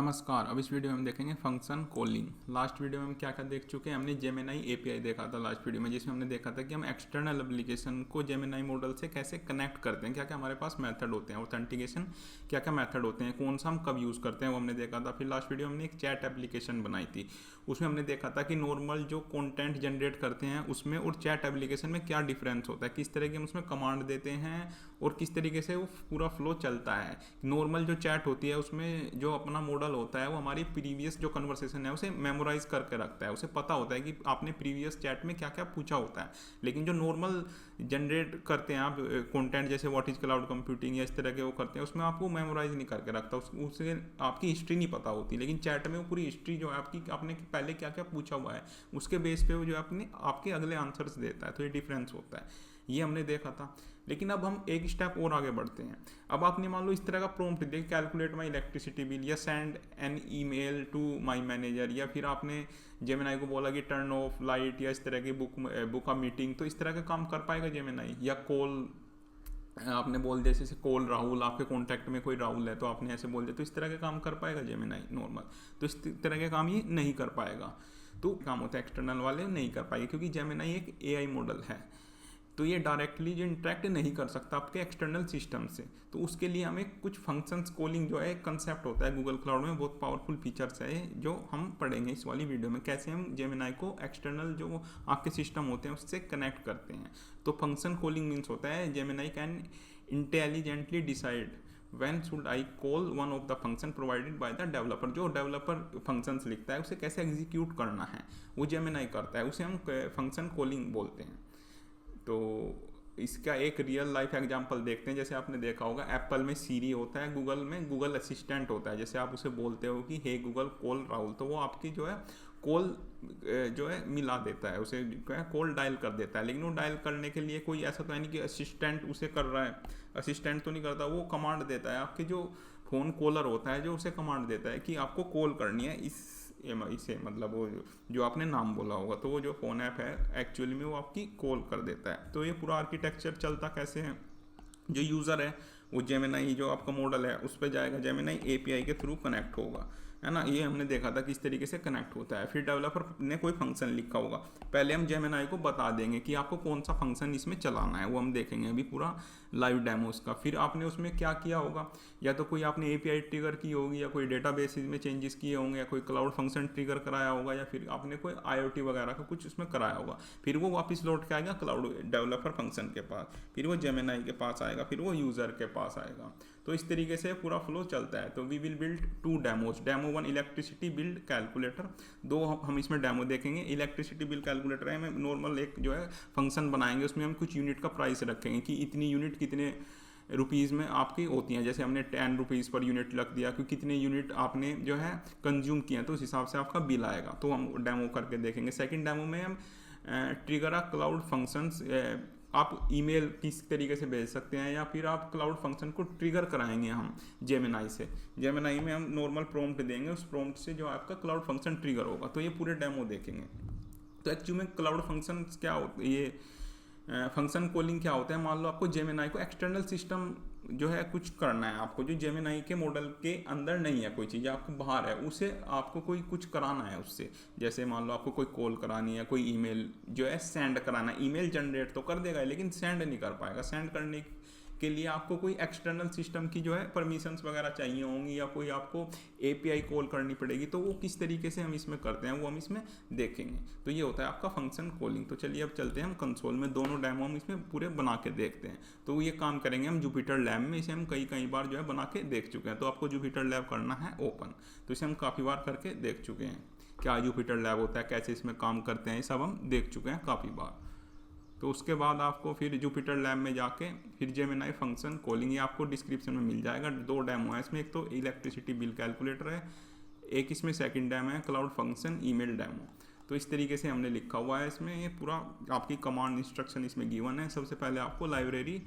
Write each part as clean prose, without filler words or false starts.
नमस्कार। अब इस वीडियो में हम देखेंगे फंक्शन कॉलिंग। लास्ट वीडियो में हम क्या क्या देख चुके हैं। हमने जेमिनाई एपीआई देखा था लास्ट वीडियो में, जिसमें हमने देखा था कि हम एक्सटर्नल एप्लीकेशन को जेमिनाई मॉडल से कैसे कनेक्ट करते हैं, क्या क्या हमारे पास मेथड होते हैं, ऑथेंटिकेशन क्या क्या मेथड होते हैं, कौन सा हम कब यूज़ करते हैं, वो हमने देखा था। फिर लास्ट वीडियो में हमने एक चैट एप्लीकेशन बनाई थी, उसमें हमने देखा था कि नॉर्मल जो कंटेंट जनरेट करते हैं उसमें और चैट एप्लीकेशन में क्या डिफरेंस होता है, किस तरह के हम उसमें कमांड देते हैं और किस तरीके से वो पूरा फ्लो चलता है। नॉर्मल जो चैट होती है उसमें जो अपना मॉडल होता है वो हमारी प्रीवियस जो कन्वर्सेशन है उसे मेमोराइज करके रखता है, उसे पता होता है कि आपने प्रीवियस चैट में क्या क्या पूछा होता है। लेकिन जो नॉर्मल जनरेट करते हैं आप कंटेंट, जैसे व्हाट इज क्लाउड कंप्यूटिंग या इस तरह के वो करते हैं, उसमें आपको मेमोराइज नहीं करके रखता, उससे आपकी हिस्ट्री नहीं पता होती। लेकिन चैट में वो पूरी हिस्ट्री जो है आपकी, आपने पहले क्या क्या पूछा हुआ है उसके बेस पे वो जो अपने आपके अगले आंसर्स देता है। तो ये डिफरेंस होता है, ये हमने देखा था। लेकिन अब हम एक स्टेप और आगे बढ़ते हैं। अब आपने मान लो इस तरह का प्रॉम्प्ट दिया, कैलकुलेट माई इलेक्ट्रिसिटी बिल या send an email to my manager, या फिर आपने जेमिनाई को बोला कि टर्न ऑफ लाइट या इस तरह की बुक अ मीटिंग। तो इस तरह का काम कर पाएगा जेमिनाई। या कॉल आपने बोल दिया जैसे कॉल राहुल, आपके कॉन्टैक्ट में कोई राहुल है तो आपने ऐसे बोल दिया, तो इस तरह के काम कर पाएगा जेमिनाई नॉर्मल? तो इस तरह के काम ये नहीं कर पाएगा। तो काम होता है एक्सटर्नल वाले नहीं कर पाएंगे, क्योंकि जेमिनाई एक एआई मॉडल है। तो ये डायरेक्टली जो इंटरेक्ट नहीं कर सकता आपके एक्सटर्नल सिस्टम से। तो उसके लिए हमें कुछ फंक्शंस कॉलिंग जो है कंसेप्ट होता है गूगल क्लाउड में, बहुत पावरफुल फीचर्स है जो हम पढ़ेंगे इस वाली वीडियो में, कैसे हम जेमिनाई को एक्सटर्नल जो आपके सिस्टम होते हैं उससे कनेक्ट करते हैं। तो फंक्शन कॉलिंग मीन्स होता है Gemini can intelligently decide when should I call one of the function provided by the developer। जो डेवलपर फंक्शंस लिखता है उसे कैसे एग्जीक्यूट करना है वो जेमिनाई करता है, उसे हम फंक्शन कॉलिंग बोलते हैं। तो इसका एक रियल लाइफ एग्जांपल देखते हैं। जैसे आपने देखा होगा एप्पल में सीरी होता है, गूगल में गूगल असिस्टेंट होता है। जैसे आप उसे बोलते हो कि हे गूगल कॉल राहुल, तो वो आपकी जो है कॉल जो है मिला देता है, उसे जो है कॉल डायल कर देता है। लेकिन वो डायल करने के लिए कोई ऐसा तो है नहीं कि असिस्टेंट उसे कर रहा है, असिस्टेंट तो नहीं करता, वो कमांड देता है। आपके जो फ़ोन कॉलर होता है जो उसे कमांड देता है कि आपको कॉल करनी है इसे, मतलब वो जो आपने नाम बोला होगा, तो वो जो फ़ोन ऐप है एक्चुअली में वो आपकी कॉल कर देता है। तो ये पूरा आर्किटेक्चर चलता कैसे है, जो यूज़र है वो जेमिनाई जो आपका मॉडल है उस पर जाएगा, जेमिनाई एपीआई के थ्रू कनेक्ट होगा, है ना। ये हमने देखा था किस तरीके से कनेक्ट होता है। फिर डेवलपर ने कोई फंक्शन लिखा होगा, पहले हम जेमिनाई को बता देंगे कि आपको कौन सा फंक्शन इसमें चलाना है, वो हम देखेंगे अभी पूरा लाइव डेमो उसका। फिर आपने उसमें क्या किया होगा, या तो कोई आपने एपीआई ट्रिगर की होगी, या कोई डेटाबेस में चेंजेस किए होंगे, या कोई क्लाउड फंक्शन ट्रिगर कराया होगा, या फिर आपने कोई आईओटी वगैरह का कुछ उसमें कराया होगा। फिर वो वापस लौट के आएगा क्लाउड डेवलपर फंक्शन के पास, फिर वो जेमिनाई के पास आएगा, फिर वो यूज़र के पास आएगा। तो इस तरीके से पूरा फ्लो चलता है। तो we will build 2 demos, demo 1 electricity build calculator, 2 हम इसमें डेमो देखेंगे। इलेक्ट्रिसिटी बिल कैलकुलेटर है, हमें नॉर्मल एक जो है फंक्शन बनाएंगे, उसमें हम कुछ यूनिट का प्राइस रखेंगे कि इतनी यूनिट कितने रुपीज़ में आपकी होती हैं। जैसे हमने 10 रुपीज़ पर यूनिट रख दिया कि कितने यूनिट आपने जो है कंज्यूम किया, तो उस हिसाब से आपका बिल आएगा। तो हम डेमो करके देखेंगे। सेकंड डेमो में हम ट्रिगर अ क्लाउड फंक्शंस, आप ईमेल किस तरीके से भेज सकते हैं, या फिर आप क्लाउड फंक्शन को ट्रिगर कराएंगे हम जेमिनाई से। जेमिनाई में हम नॉर्मल प्रॉम्प्ट देंगे, उस प्रॉम्प्ट से जो आपका क्लाउड फंक्शन ट्रिगर होगा। तो ये पूरे डेमो देखेंगे। तो एक्चुअली में क्लाउड फंक्शन क्या होता है, ये फंक्शन कॉलिंग क्या होता है। मान लो आपको जेमिनाई को एक्सटर्नल सिस्टम जो है कुछ करना है, आपको जो जेमिनाई के मॉडल के अंदर नहीं है, कोई चीज़ आपको बाहर है, उसे आपको कोई कुछ कराना है उससे। जैसे मान लो आपको कोई कॉल करानी है, कोई ईमेल जो है सेंड कराना है। ईमेल जनरेट तो कर देगा लेकिन सेंड नहीं कर पाएगा। सेंड करने के लिए आपको कोई एक्सटर्नल सिस्टम की जो है परमिशंस वगैरह चाहिए होंगी, या कोई आपको एपीआई कॉल करनी पड़ेगी। तो वो किस तरीके से हम इसमें करते हैं वो हम इसमें देखेंगे। तो ये होता है आपका फंक्शन कॉलिंग। तो चलिए अब चलते हैं हम कंसोल में, दोनों डेमो हम इसमें पूरे बना के देखते हैं। तो ये काम करेंगे हम जुपिटर लैब में, इसे हम कई बार जो है बना के देख चुके हैं। तो आपको जुपिटर लैब करना है ओपन, तो इसे हम काफ़ी बार करके देख चुके हैं। क्या जुपिटर लैब होता है, कैसे इसमें काम करते हैं, ये सब हम देख चुके हैं काफ़ी बार। तो उसके बाद आपको फिर जुपिटर लैब में जाके फिर जेमिनाई फंक्शन कॉलिंग, ये आपको डिस्क्रिप्शन में मिल जाएगा। 2 डेमो है इसमें, एक तो इलेक्ट्रिसिटी बिल कैलकुलेटर है, एक इसमें सेकंड डेमो है क्लाउड फंक्शन ईमेल डेमो। तो इस तरीके से हमने लिखा हुआ है इसमें, ये पूरा आपकी कमांड इंस्ट्रक्शन इसमें गिवन है। सबसे पहले आपको लाइब्रेरी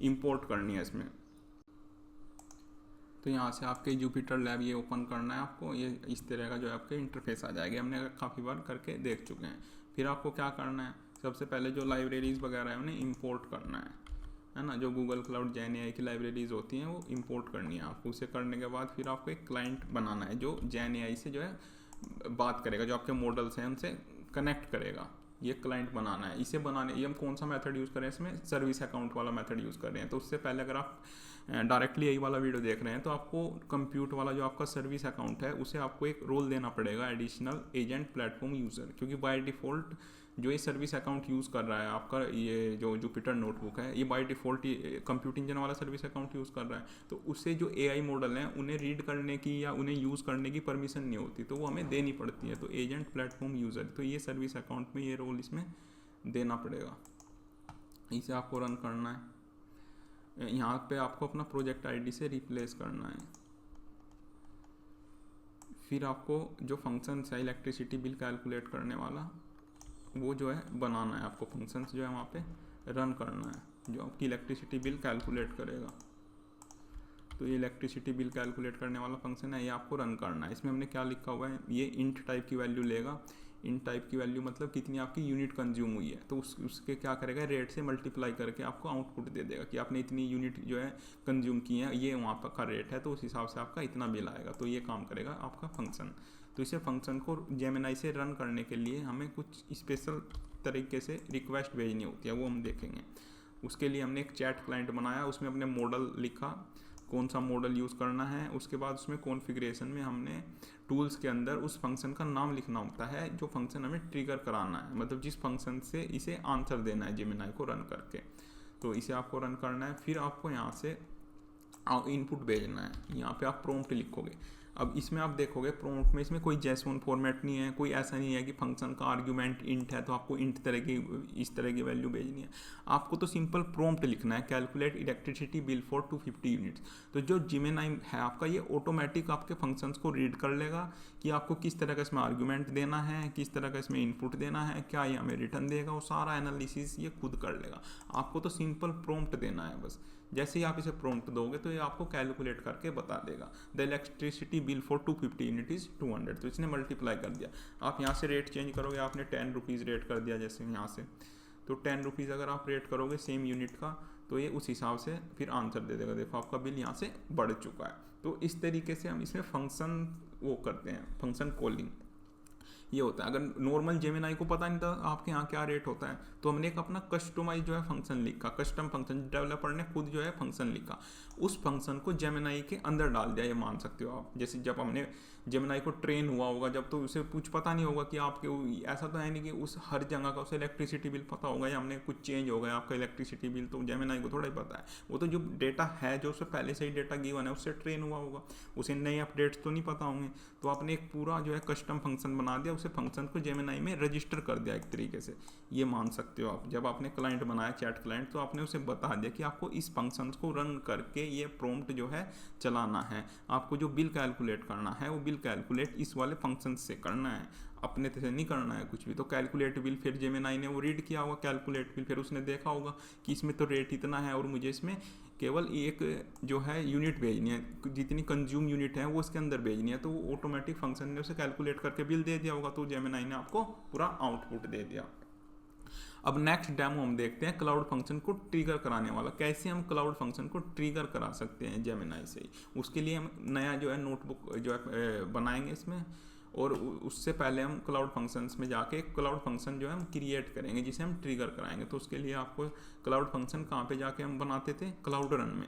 इंपोर्ट करनी है इसमें। तो यहाँ से आपके जुपिटर लैब ये ओपन करना है आपको, ये इस तरह का जो है आपके इंटरफेस आ जाएगा। हमने काफ़ी बार करके देख चुके हैं। फिर आपको क्या करना है, सबसे पहले जो लाइब्रेरीज़ वगैरह है उन्हें इंपोर्ट करना है है ना, जो गूगल क्लाउड जेन एआई की लाइब्रेरीज होती हैं वो इंपोर्ट करनी है आपको। उसे करने के बाद फिर आपको एक क्लाइंट बनाना है जो जेन एआई से जो है बात करेगा, जो आपके मॉडल्स हैं उनसे कनेक्ट करेगा। ये क्लाइंट बनाना है। इसे बनाने ये हम कौन सा मेथड यूज़ कर रहे हैं इसमें, सर्विस अकाउंट वाला मेथड यूज़ कर रहे हैं। तो उससे पहले अगर आप डायरेक्टली यही वाला वीडियो देख रहे हैं तो आपको कंप्यूट वाला जो आपका सर्विस अकाउंट है उसे आपको एक रोल देना पड़ेगा, एडिशनल एजेंट प्लेटफॉर्म यूज़र, क्योंकि बाय डिफ़ॉल्ट जो ये सर्विस अकाउंट यूज़ कर रहा है आपका, ये जो जुपिटर नोटबुक है, ये बाय डिफ़ॉल्ट कंप्यूट इंजन वाला सर्विस अकाउंट यूज़ कर रहा है। तो उससे जो एआई मॉडल हैं उन्हें रीड करने की या उन्हें यूज़ करने की परमिशन नहीं होती, तो वो हमें देनी पड़ती है। तो एजेंट प्लेटफॉर्म यूज़र, तो ये सर्विस अकाउंट में ये रोल इसमें देना पड़ेगा। इसे आपको रन करना है। यहाँ पे आपको अपना प्रोजेक्ट आईडी से रिप्लेस करना है। फिर आपको जो फंक्शन है इलेक्ट्रिसिटी बिल कैलकुलेट करने वाला, वो जो है बनाना है आपको। फंक्शंस जो है वहाँ पे रन करना है जो आपकी इलेक्ट्रिसिटी बिल कैलकुलेट करेगा। तो ये इलेक्ट्रिसिटी बिल कैलकुलेट करने वाला फंक्शन है, ये आपको रन करना है। इसमें हमने क्या लिखा हुआ है, ये इंट टाइप की वैल्यू लेगा। इंट टाइप की वैल्यू मतलब कितनी आपकी यूनिट कंज्यूम हुई है, तो उसके क्या करेगा, रेट से मल्टीप्लाई करके आपको आउटपुट दे देगा कि आपने इतनी यूनिट जो है कंज्यूम की है, ये वहाँ पर का रेट है, तो उस हिसाब से आपका इतना बिल आएगा। तो ये काम करेगा आपका फंक्शन। तो इसे फंक्शन को जेमिनाई से रन करने के लिए हमें कुछ स्पेशल तरीके से रिक्वेस्ट भेजनी होती है, वो हम देखेंगे। उसके लिए हमने एक चैट क्लाइंट बनाया, उसमें अपने मॉडल लिखा, कौन सा मॉडल यूज़ करना है। उसके बाद उसमें कॉन्फ़िगरेशन में हमने टूल्स के अंदर उस फंक्शन का नाम लिखना होता है जो फंक्शन हमें ट्रिगर कराना है, मतलब जिस फंक्शन से इसे आंसर देना है जेमिनाई को रन करके। तो इसे आपको रन करना है। फिर आपको यहाँ से इनपुट भेजना है। यहाँ पे आप प्रॉम्प्ट लिखोगे। अब इसमें आप देखोगे प्रॉम्प्ट में इसमें कोई जेसोन फॉर्मेट नहीं है, कोई ऐसा नहीं है कि फंक्शन का आर्ग्यूमेंट इंट है तो आपको इंट तरह की इस तरह की वैल्यू भेजनी है। आपको तो सिंपल प्रॉम्प्ट लिखना है, calculate electricity bill for 250 units. तो जो जेमिनाई है आपका, ये ऑटोमेटिक आपके फंक्शंस को रीड कर लेगा कि आपको किस तरह का इसमें आर्ग्यूमेंट देना है, किस तरह का इसमें इनपुट देना है, क्या ये हमें रिटर्न देगा, वो सारा एनालिसिस ये खुद कर लेगा। आपको तो सिंपल प्रॉम्प्ट देना है बस। जैसे ही आप इसे प्रॉम्प्ट दोगे तो ये आपको कैलकुलेट करके बता देगा। The electricity bill for 250 unit is 200। तो इसने मल्टीप्लाई कर दिया। आप यहाँ से रेट चेंज करोगे, आपने 10 रुपीज़ रेट कर दिया जैसे यहाँ से, तो 10 रुपीज़ अगर आप रेट करोगे सेम यूनिट का, तो ये उस हिसाब से फिर आंसर दे देगा। देखो आपका बिल यहाँ से बढ़ चुका है। तो इस तरीके से हम इसमें फंक्शन वो करते हैं, फंक्शन कॉलिंग ये होता है। अगर नॉर्मल जेमिनाई को पता नहीं था आपके यहाँ क्या रेट होता है, तो हमने एक अपना कस्टमाइज जो है फंक्शन लिखा, कस्टम फंक्शन, डेवलपर ने खुद जो है फंक्शन लिखा, उस फंक्शन को जेमिनाई के अंदर डाल दिया। ये मान सकते हो आप, जैसे जब हमने जेमिनाई को ट्रेन हुआ होगा जब, तो उसे कुछ पता नहीं होगा कि आपके, ऐसा तो है नहीं कि उस हर जगह का उसे इलेक्ट्रिसिटी बिल पता होगा या हमने कुछ चेंज हो गया आपका इलेक्ट्रिसिटी बिल, तो जेमिनाई को थोड़ा ही पता है। वो तो जो डेटा है, जो उससे पहले से ही डेटा गिवन है, उससे ट्रेन हुआ होगा, उसे नए अपडेट्स तो नहीं पता होंगे। तो आपने एक पूरा जो है कस्टम फंक्शन बना दिया, उसे फंक्शन को जेमिनाई में रजिस्टर कर दिया एक तरीके से, ये मान सकते हो आप। जब आपने क्लाइंट बनाया चैट क्लाइंट, तो आपने उसे बता दिया कि आपको इस फंक्शन को रन करके ये प्रॉम्प्ट जो है चलाना है। आपको जो बिल कैलकुलेट करना है वो बिल कैलकुलेट इस वाले फंक्शन से करना है, अपने से नहीं करना है कुछ भी। तो कैलकुलेट बिल, फिर जेमिनाई ने वो रीड किया होगा कैलकुलेट बिल, फिर उसने देखा होगा कि इसमें तो रेट इतना है और मुझे इसमें केवल एक जो है यूनिट भेजनी है, जितनी कंज्यूम यूनिट है वो इसके अंदर भेजनी है। तो वो ऑटोमेटिक फंक्शन ने उसे कैलकुलेट करके बिल दे दिया होगा, तो जेमिनाई ने आपको पूरा आउटपुट दे दिया। अब नेक्स्ट डेमो हम देखते हैं क्लाउड फंक्शन को ट्रिगर कराने वाला। कैसे हम क्लाउड फंक्शन को ट्रिगर करा सकते हैं जेमिनाई से ही। उसके लिए हम नया जो है नोटबुक जो है बनाएंगे इसमें, और उससे पहले हम क्लाउड फंक्शंस में जाके क्लाउड फंक्शन जो है हम क्रिएट करेंगे जिसे हम ट्रिगर कराएंगे। तो उसके लिए आपको क्लाउड फंक्शन कहाँ पे जाके हम बनाते थे, क्लाउड रन में।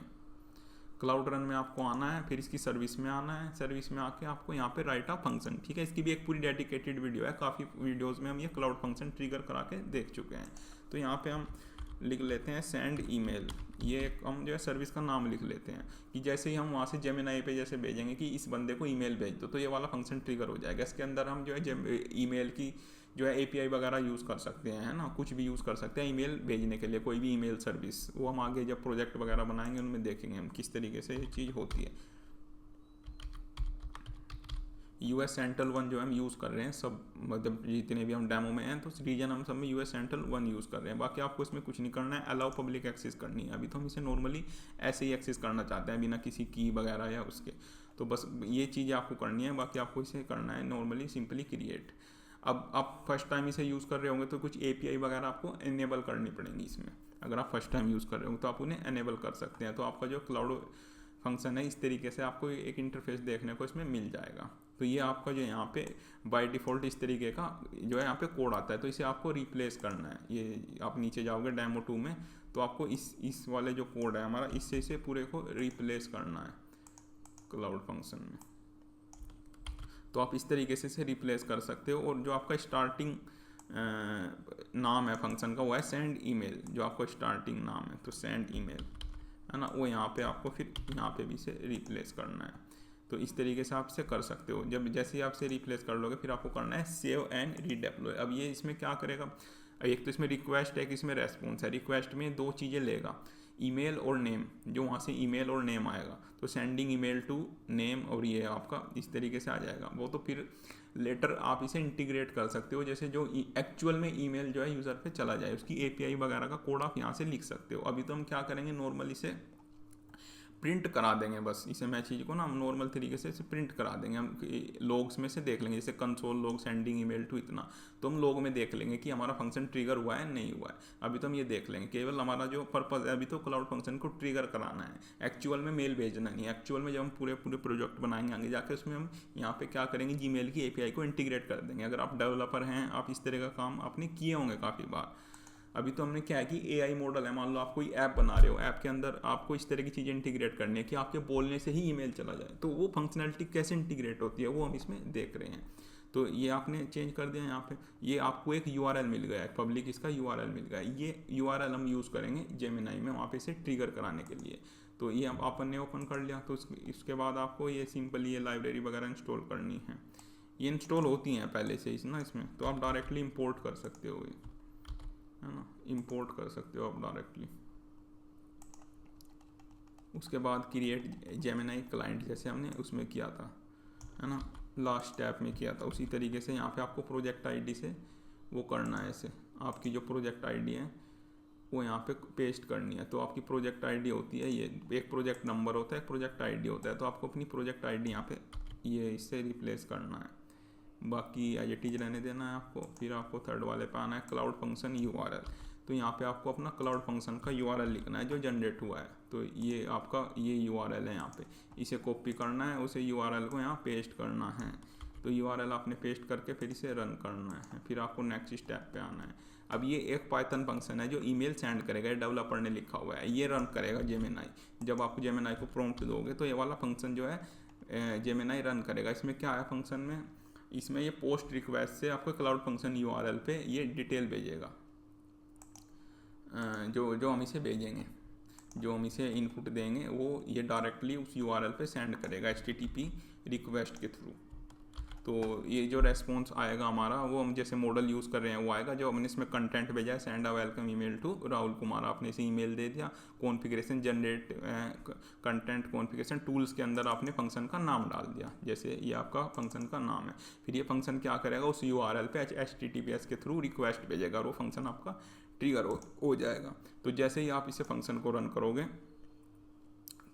क्लाउड रन में आपको आना है, फिर इसकी सर्विस में आना है। सर्विस में आके आपको यहाँ पे राइट अ फंक्शन, ठीक है, इसकी भी एक पूरी डेडिकेटेड वीडियो है, काफ़ी वीडियोस में हम ये क्लाउड फंक्शन ट्रिगर करा के देख चुके हैं। तो यहाँ पे हम लिख लेते हैं सेंड ईमेल, ये हम जो है सर्विस का नाम लिख लेते हैं कि जैसे ही हम वहाँ से जेमिनाई पे जैसे भेजेंगे कि इस बंदे को ईमेल भेज दो, तो ये वाला फंक्शन ट्रिगर हो जाएगा। इसके अंदर हम जो है ईमेल की जो है एपीआई वगैरह यूज़ कर सकते हैं, है ना, कुछ भी यूज़ कर सकते हैं ईमेल भेजने के लिए, कोई भी ईमेल सर्विस। वो हम आगे जब प्रोजेक्ट वगैरह बनाएंगे उनमें देखेंगे हम किस तरीके से ये चीज़ होती है। यूएस सेंट्रल वन जो हम यूज़ कर रहे हैं सब, मतलब जितने भी हम डेमो में हैं तो रीजन हम सब में यूएस सेंट्रल वन यूज़ कर रहे हैं। बाकी आपको इसमें कुछ नहीं करना है, अलाउ पब्लिक एक्सेस करनी है। अभी तो हम इसे नॉर्मली ऐसे ही एक्सेस करना चाहते हैं बिना किसी की वगैरह या उसके, तो बस ये चीज़ आपको करनी है। बाकी आपको इसे करना है नॉर्मली सिंपली क्रिएट। अब आप फर्स्ट टाइम इसे यूज़ कर रहे होंगे तो कुछ एपीआई वगैरह आपको इनेबल करनी पड़ेंगी इसमें, अगर आप फर्स्ट टाइम यूज़ कर रहे हो तो आप उन्हें एनेबल कर सकते हैं। तो आपका जो क्लाउड फंक्शन है इस तरीके से आपको एक इंटरफेस देखने को इसमें मिल जाएगा। तो ये आपका जो यहाँ पे बाय डिफ़ॉल्ट इस तरीके का जो है यहाँ पे कोड आता है, तो इसे आपको रिप्लेस करना है। ये आप नीचे जाओगे डेमो 2 में, तो आपको इस वाले जो कोड है हमारा, इससे इसे पूरे को रिप्लेस करना है क्लाउड फंक्शन में। तो आप इस तरीके से इसे रिप्लेस कर सकते हो। और जो आपका स्टार्टिंग नाम है फंक्शन का वो है सेंड ईमेल, जो आपका स्टार्टिंग नाम है, तो सेंड ईमेल है ना, वो यहाँ पे आपको फिर यहाँ पे भी इसे रिप्लेस करना है। तो इस तरीके से आप इसे कर सकते हो। जब जैसे ही आप इसे रिप्लेस कर लोगे फिर आपको करना है सेव एंड रीडेप्लॉय। अब ये इसमें क्या करेगा, एक तो इसमें रिक्वेस्ट है, एक इसमें रेस्पॉन्स है। रिक्वेस्ट में दो चीज़ें लेगा, ईमेल और नेम, जो वहाँ से ईमेल और नेम आएगा, तो सेंडिंग ईमेल टू नेम, और ये आपका इस तरीके से आ जाएगा। वो तो फिर लेटर आप इसे इंटीग्रेट कर सकते हो, जैसे जो एक्चुअल में ईमेल जो है यूज़र पे चला जाए, उसकी एपीआई वगैरह का कोड आप यहाँ से लिख सकते हो। अभी तो हम क्या करेंगे, नॉर्मली से प्रिंट करा देंगे, बस इसे मैं चीज़ को ना हम नॉर्मल तरीके से इसे प्रिंट करा देंगे। हम लॉग्स में से देख लेंगे, जैसे console log sending email to इतना, तो हम लॉग में देख लेंगे कि हमारा फंक्शन ट्रिगर हुआ है नहीं हुआ है। अभी तो हम ये देख लेंगे, केवल हमारा जो पर्पज़ है अभी तो क्लाउड फंक्शन को ट्रिगर कराना है, एक्चुअल में मेल भेजना नहीं है। एक्चुअल में जब हम पूरे प्रोजेक्ट बनाएंगे आगे जाके, उसमें हम यहाँ पे क्या करेंगे, जीमेल की एपीआई को इंटीग्रेट कर देंगे। अगर आप डेवलपर हैं, आप इस तरह का काम आपने किए होंगे काफ़ी बार। अभी तो हमने क्या है कि एआई मॉडल है, मान लो आप कोई ऐप बना रहे हो, ऐप के अंदर आपको इस तरह की चीज़ें इंटीग्रेट करनी है कि आपके बोलने से ही ईमेल चला जाए, तो वो फंक्शनैलिटी कैसे इंटीग्रेट होती है वो हम इसमें देख रहे हैं। तो ये आपने चेंज कर दिया यहाँ पे, ये आपको एक यूआरएल मिल गया है, पब्लिक इसका यूआरएल मिल गया है। ये यूआरएल हम यूज़ करेंगे जेमिनाई में वहाँ पे इसे ट्रिगर कराने के लिए। तो ये अपन ने ओपन कर लिया, तो इसके बाद आपको ये सिंपली ये लाइब्रेरी वगैरह इंस्टॉल करनी है। ये इंस्टॉल होती हैं पहले से ना इसमें, तो आप डायरेक्टली इम्पोर्ट कर सकते हो, है ना, इंपोर्ट कर सकते हो आप डायरेक्टली। उसके बाद क्रिएट जेमिनाई क्लाइंट, जैसे हमने उसमें किया था, है ना, लास्ट स्टेप में किया था, उसी तरीके से यहाँ पे आपको प्रोजेक्ट आईडी से वो करना है। ऐसे आपकी जो प्रोजेक्ट आईडी है वो यहाँ पे पेस्ट करनी है। तो आपकी प्रोजेक्ट आईडी होती है, ये एक प्रोजेक्ट नंबर होता है, एक प्रोजेक्ट आईडी होता है। तो आपको अपनी प्रोजेक्ट आईडी यहाँ पे ये इससे रिप्लेस करना है, बाकी एज इट इज रहने देना है आपको। फिर आपको थर्ड वाले पे आना है क्लाउड फंक्शन यूआरएल। तो यहाँ पे आपको अपना क्लाउड फंक्शन का यूआरएल लिखना है जो जनरेट हुआ है। तो ये आपका ये यूआरएल है, यहाँ पे इसे कॉपी करना है, उसे यूआरएल को यहाँ पेस्ट करना है। तो यूआरएल आपने पेस्ट करके फिर इसे रन करना है, फिर आपको नेक्स्ट स्टेप पे आना है। अब ये एक पाइथन फंक्शन है जो ईमेल सेंड करेगा, डेवलपर ने लिखा हुआ है, ये रन करेगा जेमिनाई। जब आप जेमिनाई को प्रॉम्प्ट दोगे तो ये वाला फंक्शन जो है जेमिनाई रन करेगा। इसमें क्या है फंक्शन में, इसमें ये पोस्ट रिक्वेस्ट से आपको क्लाउड फंक्शन यूआरएल पे ये डिटेल भेजेगा, जो हम इसे भेजेंगे, जो हम इसे इनपुट देंगे वो ये डायरेक्टली उस यूआरएल पे सेंड करेगा HTTP रिक्वेस्ट के थ्रू। तो ये जो रेस्पॉन्स आएगा हमारा, वो हम जैसे मॉडल यूज़ कर रहे हैं वो आएगा। जो हमने इसमें कंटेंट भेजा है, send a welcome email to Rahul Kumar, आपने इसे ईमेल दे दिया। Configuration generate content configuration tools के अंदर आपने फंक्शन का नाम डाल दिया, जैसे ये आपका फंक्शन का नाम है। फिर ये फंक्शन क्या करेगा, उस यूआरएल पे HTTPS के थ्रू रिक्वेस्ट भेजेगा और वो फंक्शन आपका ट्रिगर हो जाएगा। तो जैसे ही आप इसे फंक्शन को रन करोगे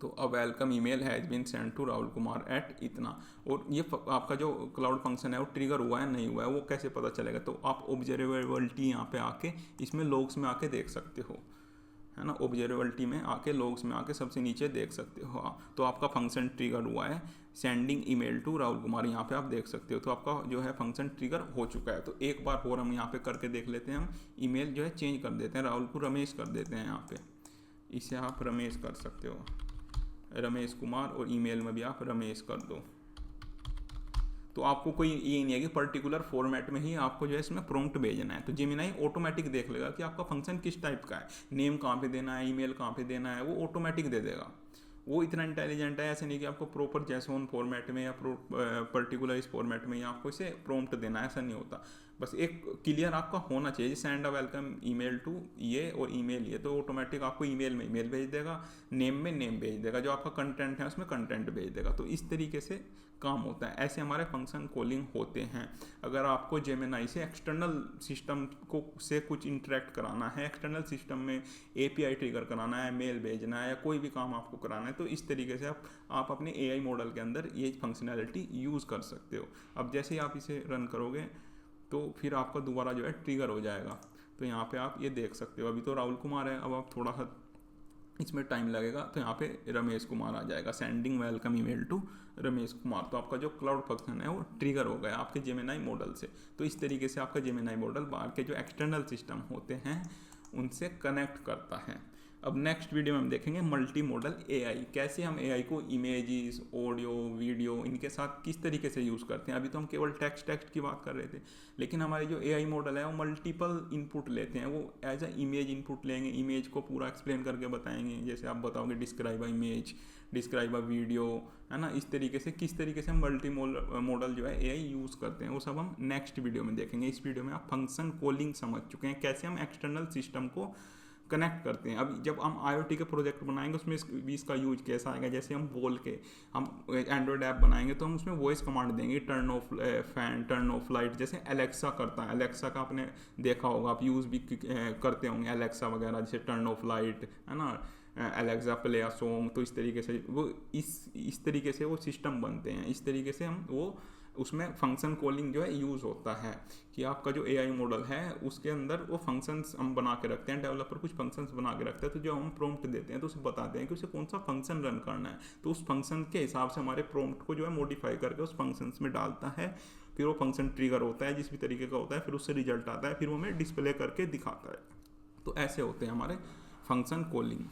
तो a welcome email has been send to Rahul Kumar at इतना, और ये आपका जो क्लाउड फंक्शन है वो ट्रिगर हुआ है नहीं हुआ है वो कैसे पता चलेगा। तो आप ऑब्जर्वेबिलिटी यहाँ पे आके इसमें लॉग्स में आके देख सकते हो, है ना, ऑब्जर्वेबिलिटी में आके लॉग्स में आके सबसे नीचे देख सकते हो। हाँ, तो आपका फंक्शन ट्रिगर हुआ है, sending email to Rahul Kumar, यहाँ पे आप देख सकते हो। तो आपका जो है फंक्शन ट्रिगर हो चुका है। तो एक बार और हम यहाँ पे करके देख लेते हैं। हम ईमेल जो है चेंज कर देते हैं, राहुल को रमेश कर देते हैं। यहाँ पे इसे आप रमेश कर सकते हो, रमेश कुमार, और ईमेल में भी आप रमेश कर दो। तो आपको कोई ये नहीं है कि पर्टिकुलर फॉर्मेट में ही आपको जो है इसमें प्रॉम्प्ट भेजना है। तो जेमिनाई ऑटोमेटिक देख लेगा कि आपका फंक्शन किस टाइप का है, नेम कहाँ पे देना है, ईमेल कहाँ पे देना है, वो ऑटोमेटिक दे देगा। वो इतना इंटेलिजेंट है, ऐसे नहीं कि आपको प्रॉपर जैसोन फॉर्मेट में या पर्टिकुलर इस फॉर्मेट में या आपको इसे प्रॉम्प्ट देना है, ऐसा नहीं होता। बस एक क्लियर आपका होना चाहिए, send a welcome email to ये और ईमेल ये, तो ऑटोमेटिक आपको ईमेल में ईमेल भेज देगा, नेम में नेम भेज देगा, जो आपका कंटेंट है उसमें कंटेंट भेज देगा। तो इस तरीके से काम होता है, ऐसे हमारे फंक्शन कॉलिंग होते हैं। अगर आपको जेमिनाई से एक्सटर्नल सिस्टम को से कुछ इंटरेक्ट कराना है, एक्सटर्नल सिस्टम में API ट्रिगर कराना है, मेल भेजना है या कोई भी काम आपको कराना है, तो इस तरीके से आप अपने AI मॉडल के अंदर ये फंक्शनैलिटी यूज़ कर सकते हो। अब जैसे ही आप इसे रन करोगे तो फिर आपका दोबारा जो है ट्रिगर हो जाएगा। तो यहाँ पे आप ये देख सकते हो। अभी तो राहुल कुमार है, अब आप थोड़ा सा इसमें टाइम लगेगा तो यहाँ पे रमेश कुमार आ जाएगा, sending welcome email to Ramesh Kumar. तो आपका जो क्लाउड फंक्शन है वो ट्रिगर हो गया आपके जेमिनाई मॉडल से। तो इस तरीके से आपका जेमिनाई मॉडल बाहर के जो एक्सटर्नल सिस्टम होते हैं उनसे कनेक्ट करता है। अब नेक्स्ट वीडियो में हम देखेंगे मल्टी मॉडल एआई, कैसे हम एआई को इमेजेस, ऑडियो, वीडियो इनके साथ किस तरीके से यूज़ करते हैं। अभी तो हम केवल टेक्स्ट की बात कर रहे थे, लेकिन हमारे जो एआई मॉडल है वो मल्टीपल इनपुट लेते हैं। वो एज अ इमेज इनपुट लेंगे, इमेज को पूरा एक्सप्लेन करके बताएंगे, जैसे आप बताओगे describe a image, describe a video, है ना। इस तरीके से किस तरीके से हम मल्टी मॉडल जो है एआई यूज़ करते हैं वो सब हम नेक्स्ट वीडियो में देखेंगे। इस वीडियो में आप फंक्शन कॉलिंग समझ चुके हैं, कैसे हम एक्सटर्नल सिस्टम को कनेक्ट करते हैं। अब जब हम IoT के प्रोजेक्ट बनाएंगे उसमें भी इसका यूज कैसा आएगा, जैसे हम बोल के हम एंड्रॉयड ऐप बनाएंगे तो हम उसमें वॉइस कमांड देंगे, turn off fan, turn off light, जैसे एलेक्सा करता है। एलेक्सा का आपने देखा होगा, आप यूज़ भी करते होंगे एलेक्सा वगैरह, जैसे टर्न ऑफ लाइट, है ना, एलेक्सा प्ले अ सॉन्ग। तो इस तरीके से वो इस तरीके से वो सिस्टम बनते हैं। इस तरीके से हम वो उसमें फंक्शन कॉलिंग जो है यूज़ होता है कि आपका जो एआई मॉडल है उसके अंदर वो फंक्शंस हम बना के रखते हैं। डेवलपर कुछ फंक्शंस बना के रखते हैं, तो जो हम प्रॉम्प्ट देते हैं तो उसे बताते हैं कि उसे कौन सा फंक्शन रन करना है। तो उस फंक्शन के हिसाब से हमारे प्रॉम्प्ट को जो है मॉडिफाई करके उस फंक्शंस में डालता है। फिर वो फंक्शन ट्रिगर होता है जिस भी तरीके का होता है, फिर उससे रिजल्ट आता है, फिर वो हमें डिस्प्ले करके दिखाता है। तो ऐसे होते हैं हमारे फंक्शन कॉलिंग।